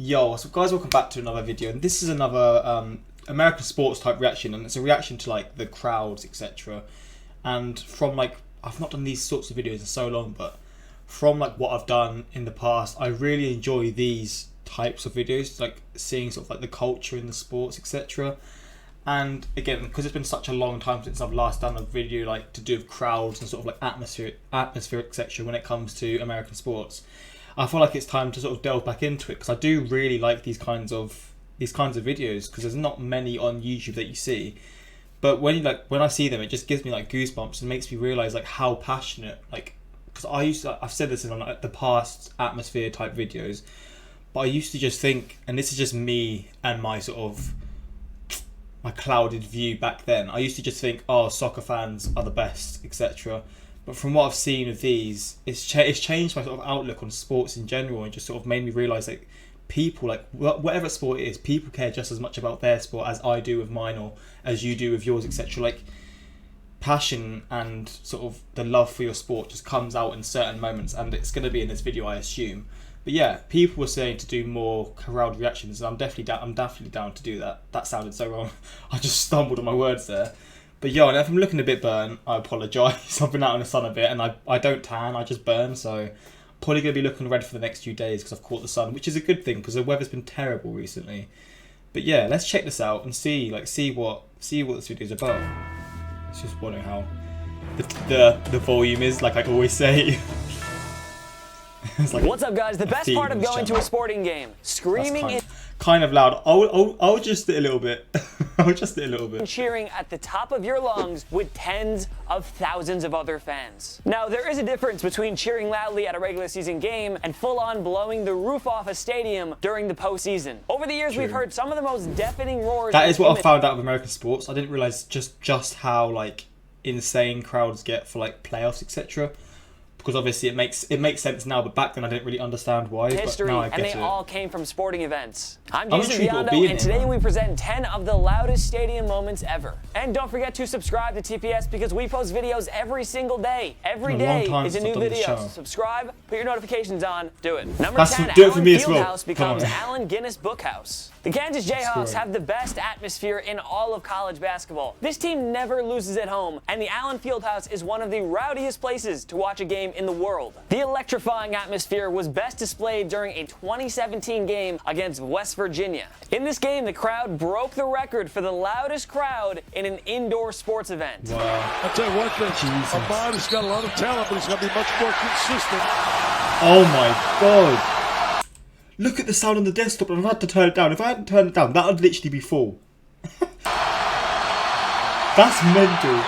Yo, so guys, welcome back to another video, and this is another American sports type reaction, and it's a reaction to like the crowds, etc. And from like, I've not done these sorts of videos in so long, but from like what I've done in the past, I really enjoy these types of videos, like seeing sort of like the culture in the sports, etc. And again, because it's been such a long time since I've last done a video like to do with crowds and sort of like atmosphere, etc. when it comes to American sports, I feel like it's time to sort of delve back into it, because I do really like these kinds of videos, because there's not many on YouTube that you see. But when I see them, it just gives me like goosebumps and makes me realize like how passionate, like, because I've said this in like the past atmosphere type videos, but I used to just think, and this is just me and my sort of my clouded view back then, I used to just think, oh, soccer fans are the best, etc. But from what I've seen of these, it's changed my sort of outlook on sports in general, and just sort of made me realise that people, like whatever sport it is, people care just as much about their sport as I do with mine, or as you do with yours, etc. Like, passion and sort of the love for your sport just comes out in certain moments, and it's going to be in this video, I assume. But yeah, people were saying to do more crowd reactions, and I'm definitely down to do that. That sounded so wrong. I just stumbled on my words there. But yo, and if I'm looking a bit burnt, I apologise. I've been out in the sun a bit, and I don't tan, I just burn, so I'm probably going to be looking red for the next few days because I've caught the sun, which is a good thing because the weather's been terrible recently. But yeah, let's check this out and see what this video is about. It's just wondering how the volume is, like I always say. Like, what's up, guys? The best part of going to a sporting game, screaming kind of loud. I'll just it a little bit. I'll just it a little bit. Cheering at the top of your lungs with tens of thousands of other fans. Now, there is a difference between cheering loudly at a regular season game and full-on blowing the roof off a stadium during the postseason. Over the years, we've heard some of the most deafening roars. That is what I found out of American sports. I didn't realize just how like insane crowds get for like playoffs, etc. Because obviously it makes sense now, but back then I didn't really understand why. History, but now I get and they it. all came from sporting events. I'm Jason Biondo, and today we present 10 of the loudest stadium moments ever. And don't forget to subscribe to TPS, because we post videos every single day. Every day is a new video. So subscribe, put your notifications on, do it. Number 10, Allen Fieldhouse becomes Allen Guinness Bookhouse. The Kansas Jayhawks have the best atmosphere in all of college basketball. This team never loses at home, and the Allen Fieldhouse is one of the rowdiest places to watch a game in the world. The electrifying atmosphere was best displayed during a 2017 game against West Virginia. In this game, the crowd broke the record for the loudest crowd in an indoor sports event. Wow. I'll tell you one thing, Ahmad has got a lot of talent, but he's going to be much more consistent. Oh my God. Look at the sound on the desktop, and I've had to turn it down. If I hadn't turned it down, that would literally be full. That's mental.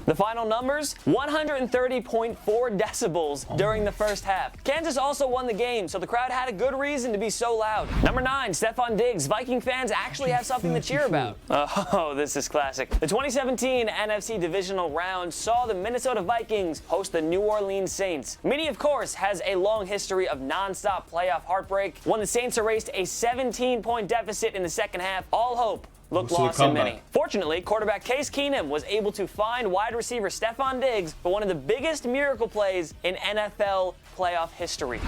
The final numbers, 130.4 decibels during the first half. Kansas also won the game, so the crowd had a good reason to be so loud. Number 9, Stephon Diggs. Viking fans actually have something to cheer about. Oh, this is classic. The 2017 NFC Divisional Round saw the Minnesota Vikings host the New Orleans Saints. Minnie, of course, has a long history of non-stop playoff heartbreak. When the Saints erased a 17-point deficit in the second half, all hope looked lost in many. Fortunately, quarterback Case Keenum was able to find wide receiver Stephon Diggs for one of the biggest miracle plays in NFL playoff history.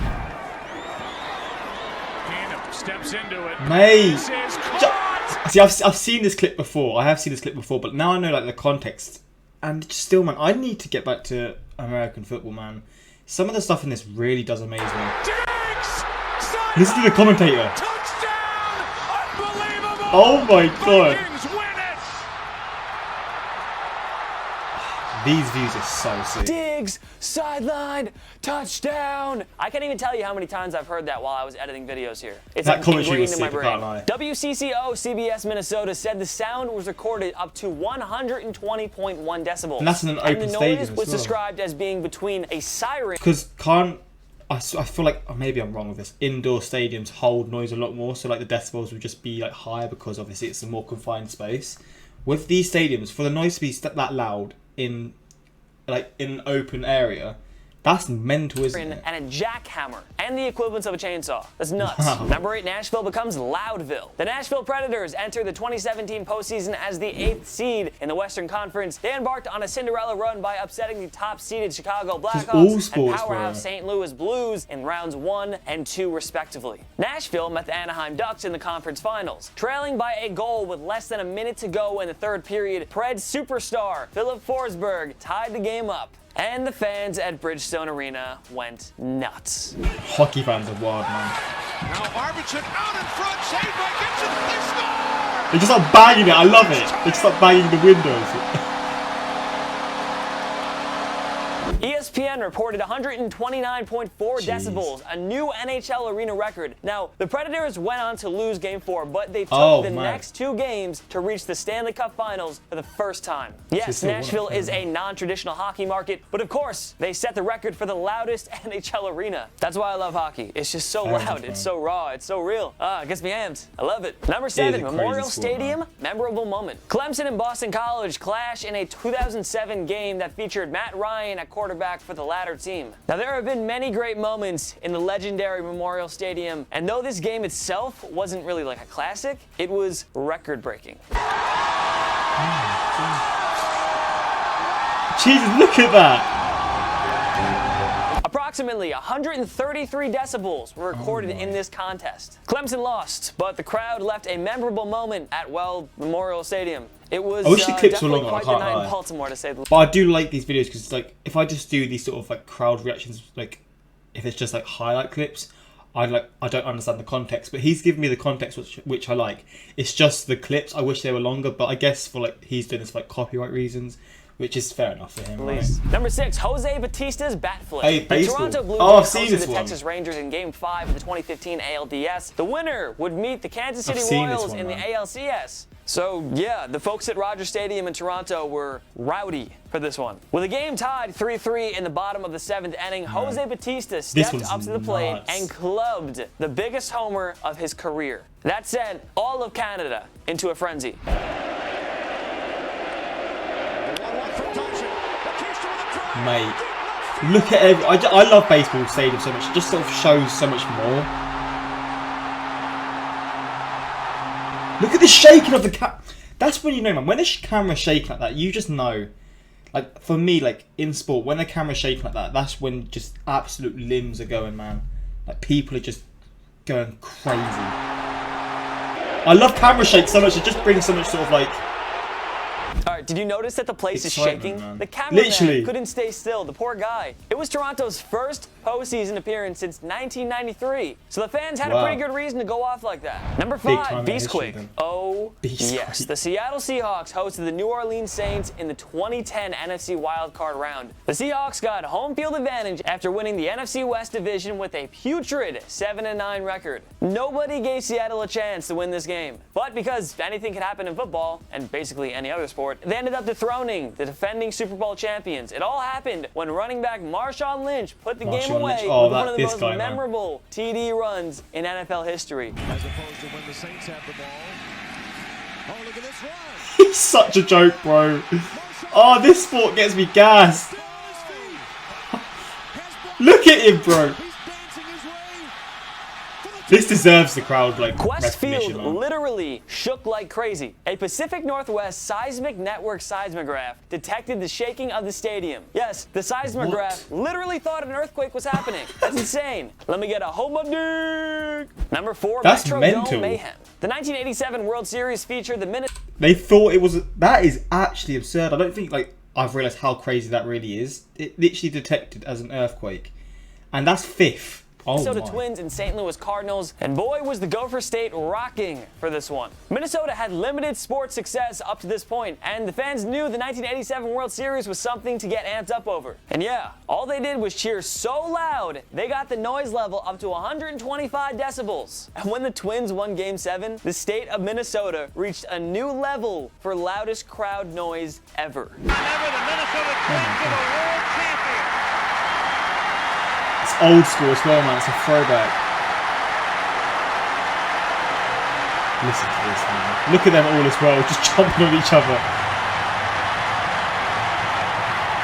Keenum steps into it. Mate, see, I've seen this clip before. I have seen this clip before, but now I know like the context. And still, man, I need to get back to American football, man. Some of the stuff in this really does amaze me. Listen to the commentator. Oh my God. These views are so sick. Diggs, sideline, touchdown. I can't even tell you how many times I've heard that while I was editing videos here. It's that like commentary ingrained was in my sick, I brain. can't lie. WCCO CBS Minnesota said the sound was recorded up to 120.1 decibels. And that's in an open stadium as the noise was well. Described as being between a siren. Because I feel like, or maybe I'm wrong with this, indoor stadiums hold noise a lot more, so like the decibels would just be like higher because obviously it's a more confined space. With these stadiums, for the noise to be that loud in an open area, That's mental, isn't it? And a jackhammer, and the equivalents of a chainsaw. That's nuts. Number 8, Nashville becomes Loudville. The Nashville Predators enter the 2017 postseason as the 8th seed in the Western Conference. They embarked on a Cinderella run by upsetting the top-seeded Chicago Blackhawks and powerhouse St. Louis Blues in rounds 1 and 2, respectively. Nashville met the Anaheim Ducks in the conference finals. Trailing by a goal with less than a minute to go in the third period, Pred superstar Philip Forsberg tied the game up. And the fans at Bridgestone Arena went nuts. Hockey fans are wild, man. Now Arvidsson out in front, saved by Gibson, they score! They just start banging it, I love it. They just start banging the windows. ESPN reported 129.4 decibels, a new NHL arena record. Now, the Predators went on to lose Game 4, but they took the next 2 games to reach the Stanley Cup Finals for the first time. Yes, Nashville is a non-traditional hockey market, but of course, they set the record for the loudest NHL arena. That's why I love hockey. It's just so loud, it's so raw, it's so real. It gets me amped. I love it. Number 7, Memorial Stadium, memorable moment. Clemson and Boston College clash in a 2007 game that featured Matt Ryan at quarterback for the latter team. Now, there have been many great moments in the legendary Memorial Stadium, and though this game itself wasn't really like a classic, it was record-breaking. Jesus, look at that! Approximately 133 decibels were recorded in this contest. Clemson lost, but the crowd left a memorable moment at, well, Memorial Stadium. It was definitely quite the night in Baltimore, to say the least. But I do like these videos because, like, if I just do these sort of like crowd reactions, like if it's just like highlight clips, I don't understand the context. But he's given me the context, which I like. It's just the clips. I wish they were longer, but I guess for like he's doing this for like copyright reasons, which is fair enough for him. Right? Number 6, Jose Batista's bat flip. Hey, the Toronto Blue Jays hosted the Texas Rangers in Game 5 of the 2015 ALDS. The winner would meet the Kansas City Royals in the ALCS. So, yeah, the folks at Rogers Stadium in Toronto were rowdy for this one. With the game tied 3-3 in the bottom of the 7th inning, Jose Batista stepped up to the plate and clubbed the biggest homer of his career. That sent all of Canada into a frenzy. Mate, look at I love baseball stadium so much. It just sort of shows so much more. Look at the shaking of the camera. That's when you know, man. When the camera's shaking like that, you just know. Like, for me, like, in sport, when the camera's shaking like that, that's when just absolute limbs are going, man. Like, people are just going crazy. I love camera shake so much. It just brings so much sort of, like... Alright, did you notice that the place is shaking? Man. The cameraman couldn't stay still, the poor guy. It was Toronto's first postseason appearance since 1993, so the fans had a pretty good reason to go off like that. Number 5, Beastquake. Yes, the Seattle Seahawks hosted the New Orleans Saints in the 2010 NFC wildcard round. The Seahawks got home field advantage after winning the NFC West division with a putrid 7-9 record. Nobody gave Seattle a chance to win this game, but because anything can happen in football, and basically any other sport, they ended up dethroning the defending Super Bowl champions. It all happened when running back Marshawn Lynch put the game away with one of the most memorable TD runs in NFL history. As opposed to when the Saints have the ball. Oh, look at this run. He's such a joke, bro. Oh, this sport gets me gassed. Look at him, bro. This deserves the crowd, like, Quest Field literally shook like crazy. A Pacific Northwest seismic network seismograph detected the shaking of the stadium. Yes, the seismograph literally thought an earthquake was happening. That's insane. Let me get a home update. Number 4, Metrodome Mayhem. The 1987 World Series featured the Minnesota... They thought it was... That is actually absurd. I don't think, like, I've realised how crazy that really is. It literally detected as an earthquake. And that's 5th. Minnesota Twins and St. Louis Cardinals, and boy was the Gopher State rocking for this one. Minnesota had limited sports success up to this point, and the fans knew the 1987 World Series was something to get amped up over. And yeah, all they did was cheer so loud, they got the noise level up to 125 decibels. And when the Twins won Game 7, the state of Minnesota reached a new level for loudest crowd noise ever. The Minnesota Twins are the world champions. It's old school as well, man. It's a throwback. Listen to this, man. Look at them all as well, just jumping on each other.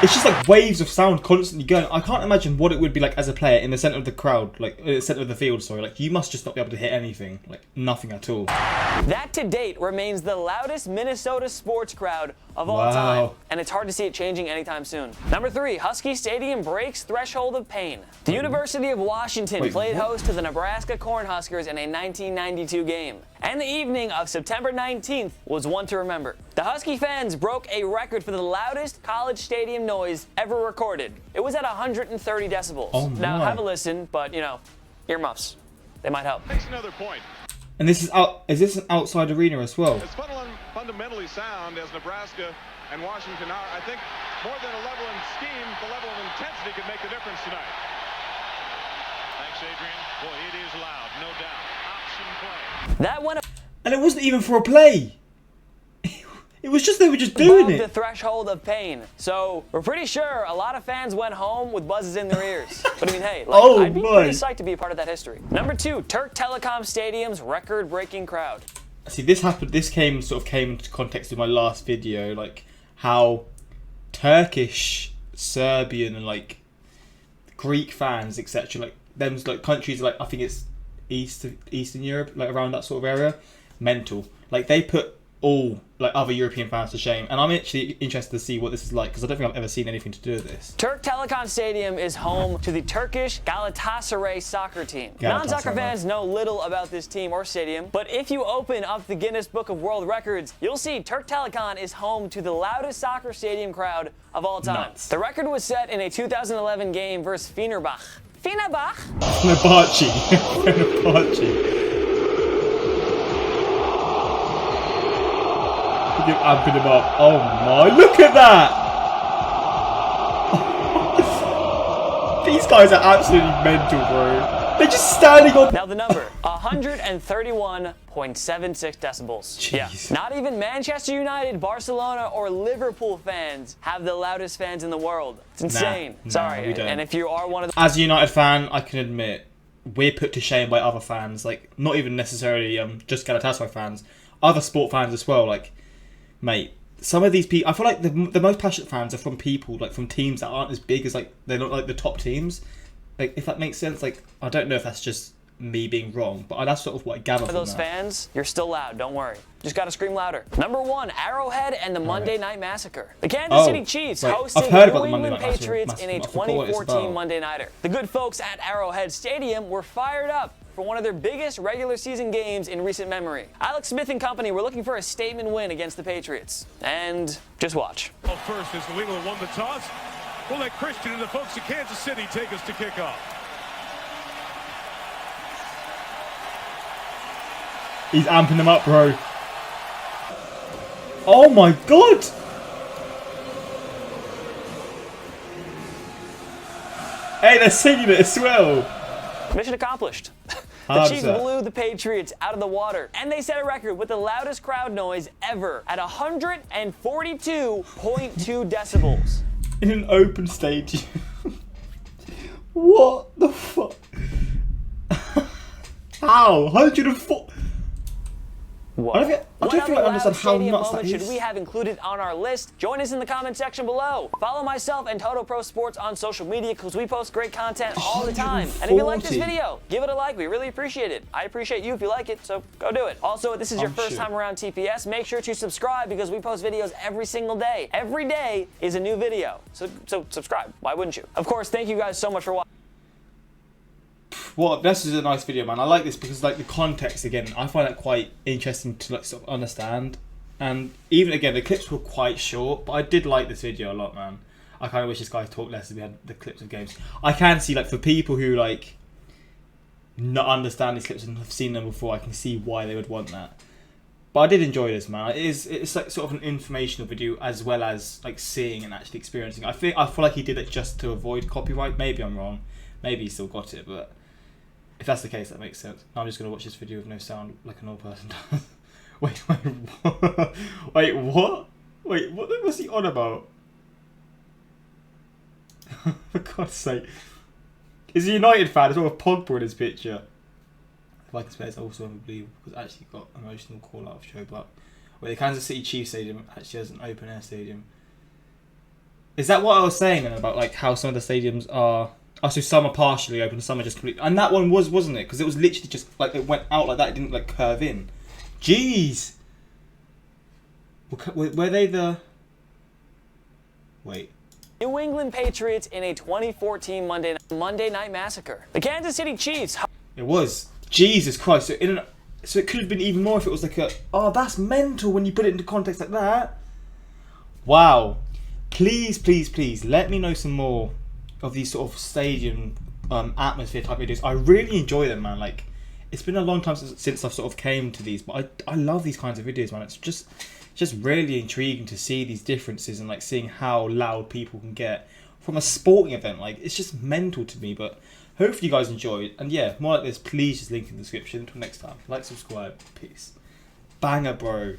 it's just like waves of sound constantly going. I can't imagine what it would be like as a player in the centre of the crowd, like in the centre of the field, sorry. Like, you must just not be able to hit anything, like nothing at all. That to date remains the loudest Minnesota sports crowd of all time, and it's hard to see it changing anytime soon. Number 3, Husky Stadium breaks threshold of pain. The University of Washington played host to the Nebraska Cornhuskers in a 1992 game, and the evening of September 19th was one to remember. The Husky fans broke a record for the loudest college stadium noise ever recorded. It was at 130 decibels. Oh my. Now have a listen, but you know, earmuffs, they might help. Makes another point. And this is out. Is this an outside arena as well? As fundamentally sound as Nebraska and Washington are, I think more than a level in scheme, the level of intensity could make the difference tonight. Thanks, Adrian. Boy, it is loud, no doubt. Option play. That went And it wasn't even for a play. It was just they were just doing above it. the threshold of pain. So we're pretty sure a lot of fans went home with buzzes in their ears. But I mean, hey, like, I'd be pretty psyched to be a part of that history. Number 2, Turk Telecom Stadium's record-breaking crowd. See, this happened. This came into context in my last video, like how Turkish, Serbian, and like Greek fans, etc. Like them, like countries, like I think it's Eastern Europe, like around that sort of area, mental. Like they put all like other European fans to shame, and I'm actually interested to see what this is like because I don't think I've ever seen anything to do with this. Turk Telecom Stadium is home to the Turkish Galatasaray soccer team. Non-soccer fans know little about this team or stadium, but if you open up the Guinness Book of World Records, you'll see Turk Telecom is home to the loudest soccer stadium crowd of all time. Nuts. The record was set in a 2011 game versus Fenerbahce. Fenerbahce. Fenerbahce. Keep amping him up. Oh my, look at that! These guys are absolutely mental, bro. They're just standing on... Now the number, 131.76 decibels. Jeez. Yeah, not even Manchester United, Barcelona, or Liverpool fans have the loudest fans in the world. It's insane. Sorry, we don't. and if you are one of the... As a United fan, I can admit, we're put to shame by other fans. Like, not even necessarily just Galatasaray fans. Other sport fans as well, like... Mate, some of these people, I feel like the most passionate fans are from people, like from teams that aren't as big as, like, they're not like the top teams. Like, if that makes sense, like, I don't know if that's just me being wrong, but that's sort of what I gather from those that. Fans, you're still loud, don't worry. Just gotta scream louder. Number 1, Arrowhead and the Monday Night Massacre. The Kansas City Chiefs hosted the New England Patriots in a 2014 Monday Nighter. The good folks at Arrowhead Stadium were fired up for one of their biggest regular season games in recent memory. Alex Smith and company were looking for a statement win against the Patriots. And just watch. Well, first, as New England won the toss, we'll let Christian and the folks in Kansas City take us to kickoff. He's amping them up, bro. Oh my god! Hey, they're singing it as well. Mission accomplished. The Chiefs blew the Patriots out of the water, and they set a record with the loudest crowd noise ever at 142.2 decibels. In an open stadium. What the fuck? How? 104? Whoa. I don't think I understand how nuts that is. Should we have included on our list? Join us in the comment section below. Follow myself and Toto Pro Sports on social media because we post great content all the time. And if you like this video, give it a like. We really appreciate it. I appreciate you if you like it, so go do it. Also, if this is your first time around TPS, make sure to subscribe because we post videos every single day. Every day is a new video. So subscribe. Why wouldn't you? Of course, thank you guys so much for watching. Well, this is a nice video, man. I like this because, like, the context, again, I find that quite interesting to, like, sort of understand. And even, again, the clips were quite short, but I did like this video a lot, man. I kind of wish this guy talked less if we had the clips of games. I can see, like, for people who, like, not understand these clips and have seen them before, I can see why they would want that. But I did enjoy this, man. It's like sort of an informational video as well as, like, seeing and actually experiencing. I feel like he did it just to avoid copyright. Maybe I'm wrong. Maybe he still got it, but... if that's the case, that makes sense. Now I'm just going to watch this video with no sound like a normal person does. Wait, what? Wait, what? Wait, what was he on about? For God's sake. He's a United fan, as well with Pogba in his picture. If I can spare, it's also unbelievable, because it actually got emotional call out of Joe Buck. Wait, the Kansas City Chiefs Stadium actually has an open air stadium. Is that what I was saying then about like how some of the stadiums are? Oh, so some are partially open, some are just completely. And that one wasn't it? Because it was literally just like it went out like that. It didn't like curve in. Jeez. Were they the? Wait. New England Patriots in a 2014 Monday Night Massacre. The Kansas City Chiefs. It was. Jesus Christ. So it could have been even more if it was like a. Oh, that's mental when you put it into context like that. Wow. Please, please, please let me know some more of these sort of stadium atmosphere type videos. I really enjoy them, man. Like, it's been a long time since I've sort of came to these, but I love these kinds of videos, man. It's just really intriguing to see these differences and like seeing how loud people can get from a sporting event. Like, it's just mental to me. But hopefully you guys enjoyed, and yeah, more like this, please just link in the description. Until next time, like, subscribe, peace. Banger, bro.